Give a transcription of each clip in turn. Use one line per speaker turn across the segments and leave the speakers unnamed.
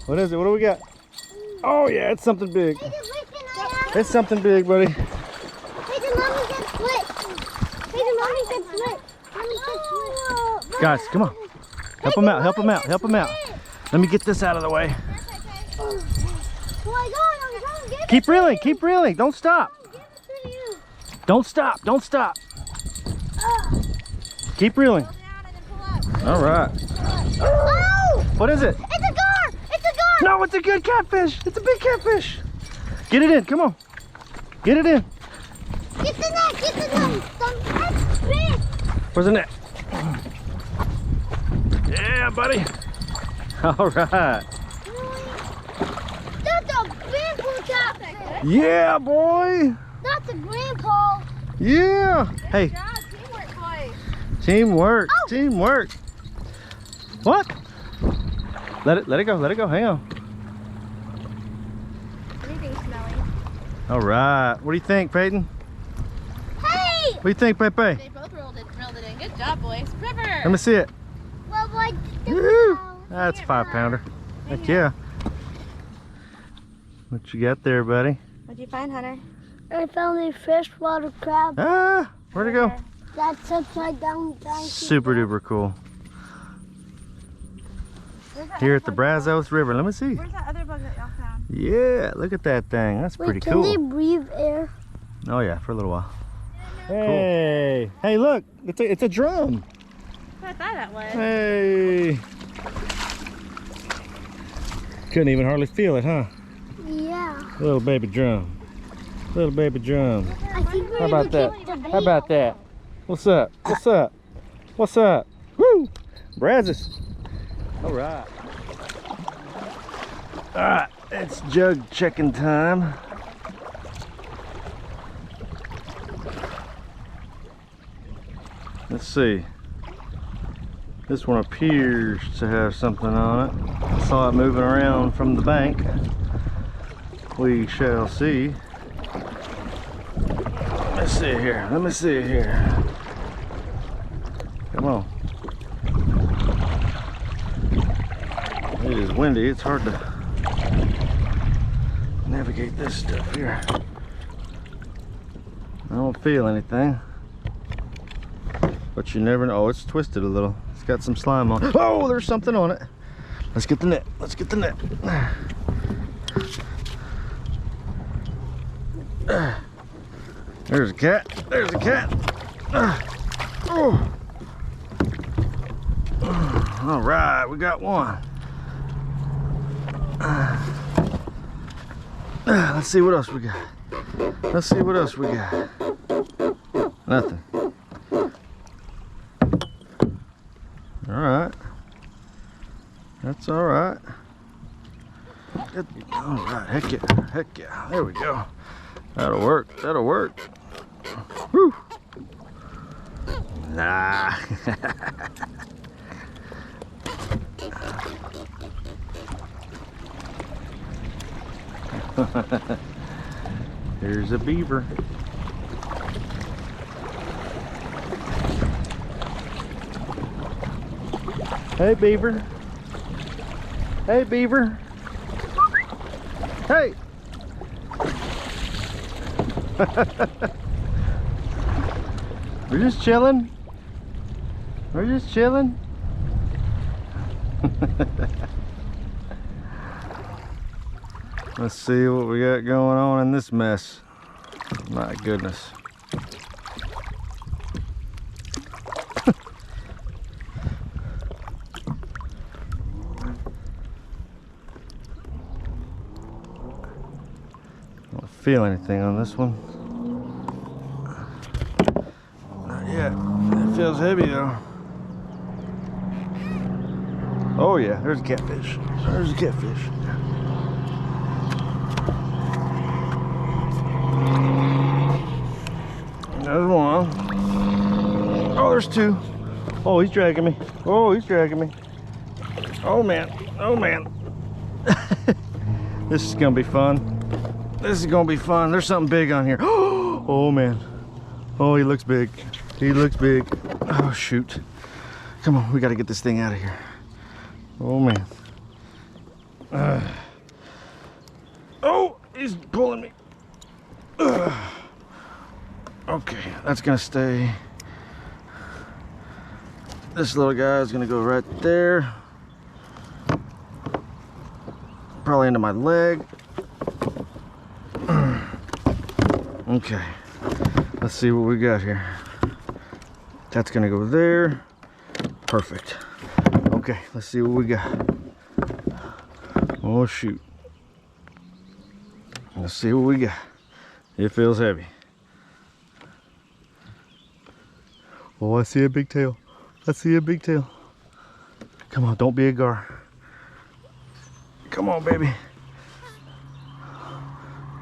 What is it? What do we got? Oh yeah, it's something big. It's something big, buddy. Guys, come on. Help him out, help him out, help him out. Let me get this out of the way. Keep reeling, keep reeling. Don't stop. Don't stop, don't stop. Keep reeling. All right. What is it?
It's a gar! It's a gar!
No, it's a good catfish. It's a big catfish. Get it in, come on. Get it in.
Get the net, get the net. That's big.
Where's the net? Yeah, buddy. All right.
That's a big blue catfish.
Yeah, boy.
That's a grandpa.
Yeah. Hey.
Good job. Teamwork, boys.
Teamwork.
Oh.
Teamwork. What? Let it go. Let it go. Hang on.
Anything smelly?
All right. What do you think, Peyton?
Hey!
What do you think, Pepe?
They both reeled it in. Good job, boys. River.
Let me see it.
Well, like,
Woo. That's a 5-pounder. Heck yeah. What you got there, buddy?
What'd you find, Hunter?
I found a freshwater crab.
Ah, where'd it go?
That's upside down.
Super duper cool. Here at the Brazos River. Let me see.
Where's that other bug that y'all found?
Yeah, look at that thing. That's pretty
Can
cool.
they breathe air?
Oh yeah, for a little while. Hey, hey, look! It's a drum.
I thought that was.
Hey. Couldn't even hardly feel it, huh?
Yeah.
Little baby drum. Little baby drum.
I think we're
How about that?
gonna take the
How about that? What's up? What's up? What's up? Woo! Brazos. All right. All right, it's jug checking time. Let's see. This one appears to have something on it. I saw it moving around from the bank. We shall see. Let me see here. Let me see here. Come on. It is windy. It's hard to navigate this stuff here. I don't feel anything. But you never know. Oh, it's twisted a little. It's got some slime on it. Oh, there's something on it. Let's get the net. Let's get the net. There's a cat. There's a cat. Oh. All right, we got one. Let's see what else we got. Let's see what else we got. Nothing. All right. That's all right. Good. All right. Heck yeah. Heck yeah. There we go. That'll work. That'll work. Whew. Nah. Here's a beaver. Hey, beaver. Hey, beaver. Hey. We're just chilling. We're just chilling. Let's see what we got going on in this mess. My goodness. Don't feel anything on this one. Not yet. It feels heavy though. Oh yeah, there's a catfish. There's a catfish. There's one. Oh, there's two. Oh, he's dragging me. Oh, he's dragging me. Oh man. Oh man. This is gonna be fun. This is gonna be fun. There's something big on here. Oh man. Oh, he looks big. He looks big. Oh shoot. Come on, we gotta get this thing out of here. Oh man. Oh, he's pulling me. Okay, that's gonna stay. This little guy is gonna go right there. Probably into my leg. Okay, let's see what we got here. That's gonna go there. Perfect. Okay, let's see what we got. Oh shoot. Let's see what we got. It feels heavy. Oh, I see a big tail. I see a big tail. Come on, don't be a gar. Come on, baby.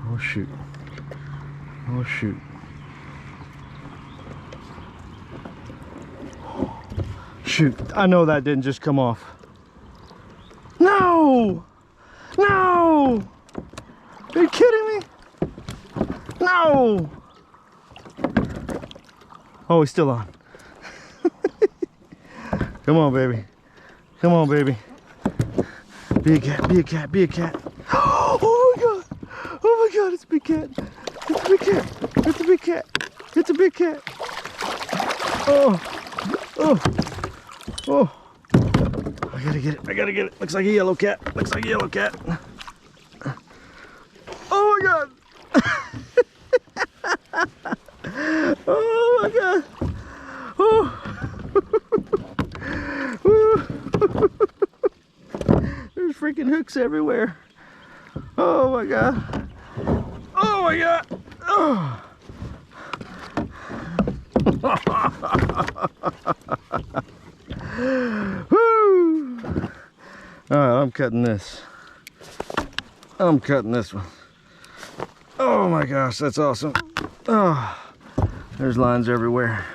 Oh shoot. Oh shoot. Shoot, I know that didn't just come off. No! No! Are you kidding me? No! Oh, he's still on. Come on, baby. Come on, baby. Be a cat, be a cat, be a cat. Oh my god! Oh my god, it's a big cat. It's a big cat. It's a big cat. It's a big cat. Oh. Oh. Oh. I gotta get it. I gotta get it. Looks like a yellow cat. Looks like a yellow cat. Oh my god. Oh my god. Oh. There's freaking hooks everywhere. Oh my god. Oh my god. Oh. Woo. All right, I'm cutting this. I'm cutting this one. Oh my gosh, that's awesome. Oh, there's lines everywhere.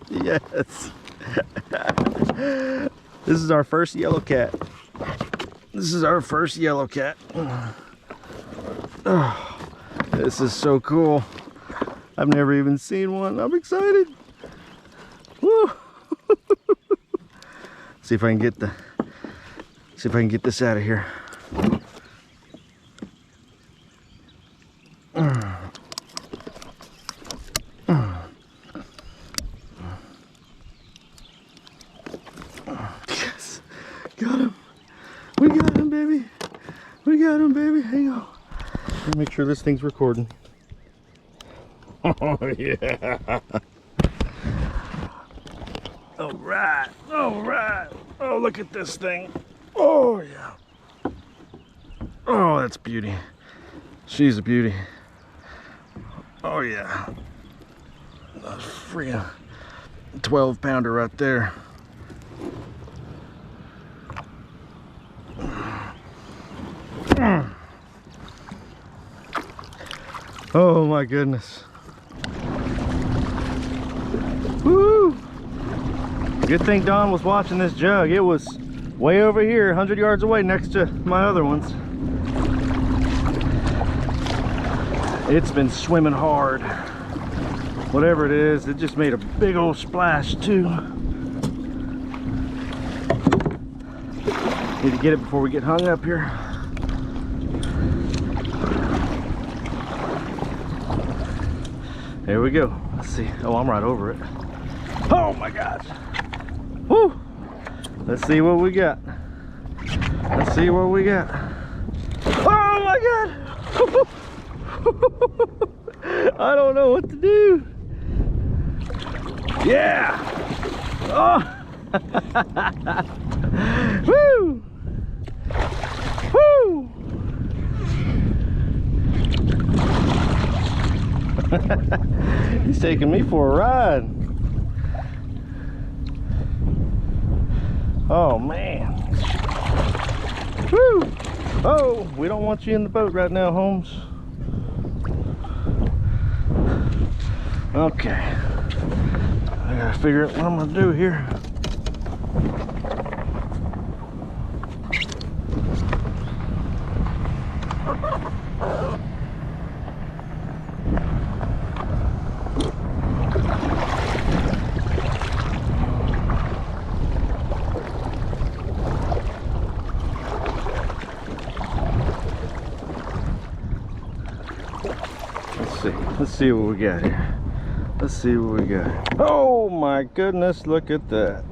Yes. This is our first yellow cat. This is our first yellow cat. Oh, this is so cool. I've never even seen one. I'm excited. Woo. See if I can get this out of here. Yes, got him. We got him, baby. We got him, baby. Hang on. Let me make sure this thing's recording. Oh yeah. All right. All right. Oh, look at this thing. Oh yeah. Oh, that's beauty. She's a beauty. Oh yeah. That's free 12-pounder right there. Oh my goodness. Woo! Good thing Don was watching this jug. It was way over here, 100 yards away next to my other ones. It's been swimming hard. Whatever it is, it just made a big old splash too. Need to get it before we get hung up here. There we go. Let's see. Oh, I'm right over it. Oh my gosh. Woo! Let's see what we got. Let's see what we got. Oh my god! I don't know what to do. Yeah! Oh! Woo! Woo! He's taking me for a ride. Oh man. Woo! Oh, we don't want you in the boat right now, Holmes. Okay. I gotta figure out what I'm gonna do here. Let's see what we got here. Let's see what we got. Oh my goodness, look at that.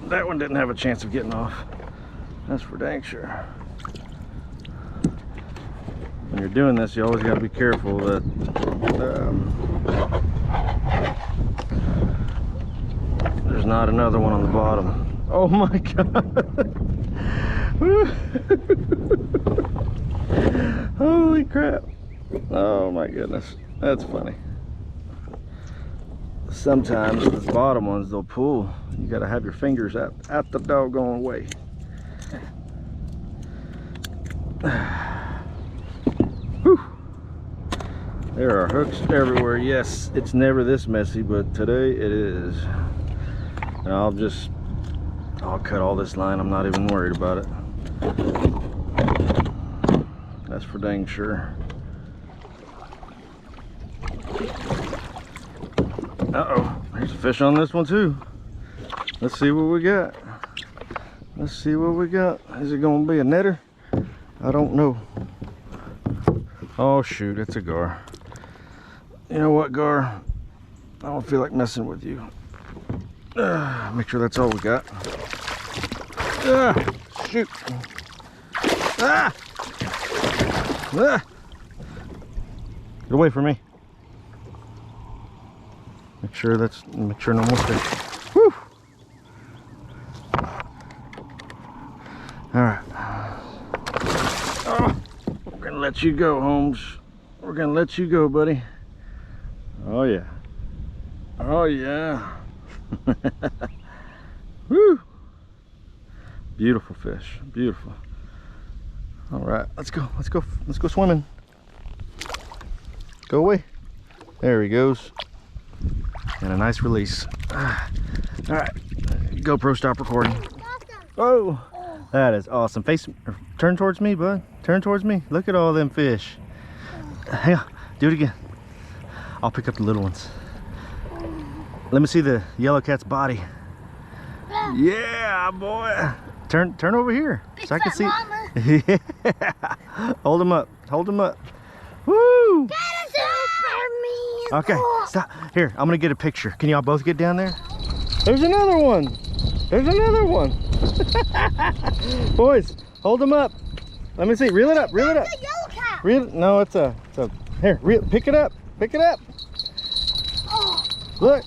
That one didn't have a chance of getting off. That's for dang sure. When you're doing this, you always got to be careful that there's not another one on the bottom. Oh my god. Holy crap. Oh my goodness. That's funny. Sometimes the bottom ones, they'll pull. You got to have your fingers out the doggone way. Whew. There are hooks everywhere. Yes, it's never this messy, but today it is. And I'll cut all this line. I'm not even worried about it. That's for dang sure. Uh-oh, there's a fish on this one too. Let's see what we got. Let's see what we got. Is it gonna be a netter? I don't know. Oh shoot, it's a gar. You know what, gar? I don't feel like messing with you. Make sure that's all we got. Shoot. Ah! Ah! Get away from me. Make sure no more fish. Whew! Alright. Oh, we're gonna let you go, Holmes. We're gonna let you go, buddy. Oh yeah. Oh yeah. Woo! Beautiful fish. Beautiful. Alright, let's go. Let's go swimming. Go away. There he goes. And a nice release. Alright. GoPro, stop recording. Oh, that is awesome. Turn towards me, bud. Turn towards me. Look at all them fish. Hang on. Do it again. I'll pick up the little ones. Let me see the yellow cat's body. Yeah, boy. Turn over here so I can see. Yeah. Hold him up. Hold him up. Woo! Okay, stop. Here, I'm gonna get a picture. Can y'all both get down there? There's another one. There's another one. Boys, hold him up. Let me see. Reel it up. Reel it up.
That's a yellow cat.
No, it's a. Here, pick it up. Pick it up.
Oh.
Look.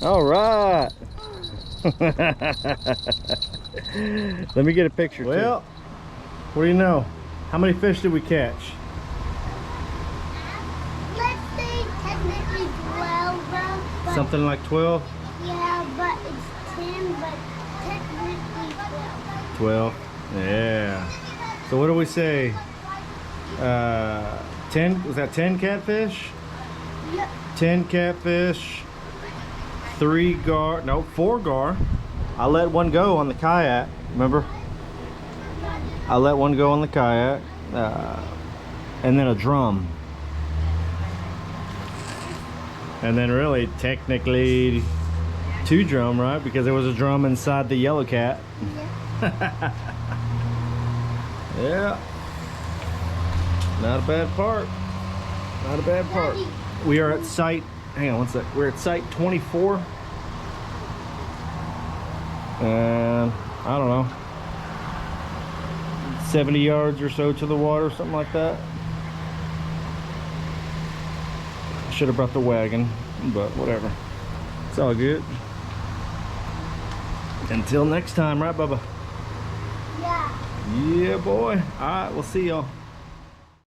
All right. Let me get a picture. Well, what do you know? How many fish did we catch?
Let's say technically 12, bro.
Something like 12?
Yeah, but it's 10, but technically 12.
12. Yeah. So what do we say? 10? Was that 10 catfish?
Yep.
10 catfish. 4 gar. I let one go on the kayak, remember? I let one go on the kayak, and then a drum. And then really, technically, 2 drum, right? Because there was a drum inside the yellow cat.
Yeah.
Yeah. Not a bad part. Not a bad part.
Daddy.
We are at site, hang on one sec. We're at site 24. And I don't know, 70 yards or so to the water, something like that. I should have brought the wagon, but whatever. It's all good. Until next time, right, Bubba?
Yeah.
Yeah, boy. All right, we'll see y'all.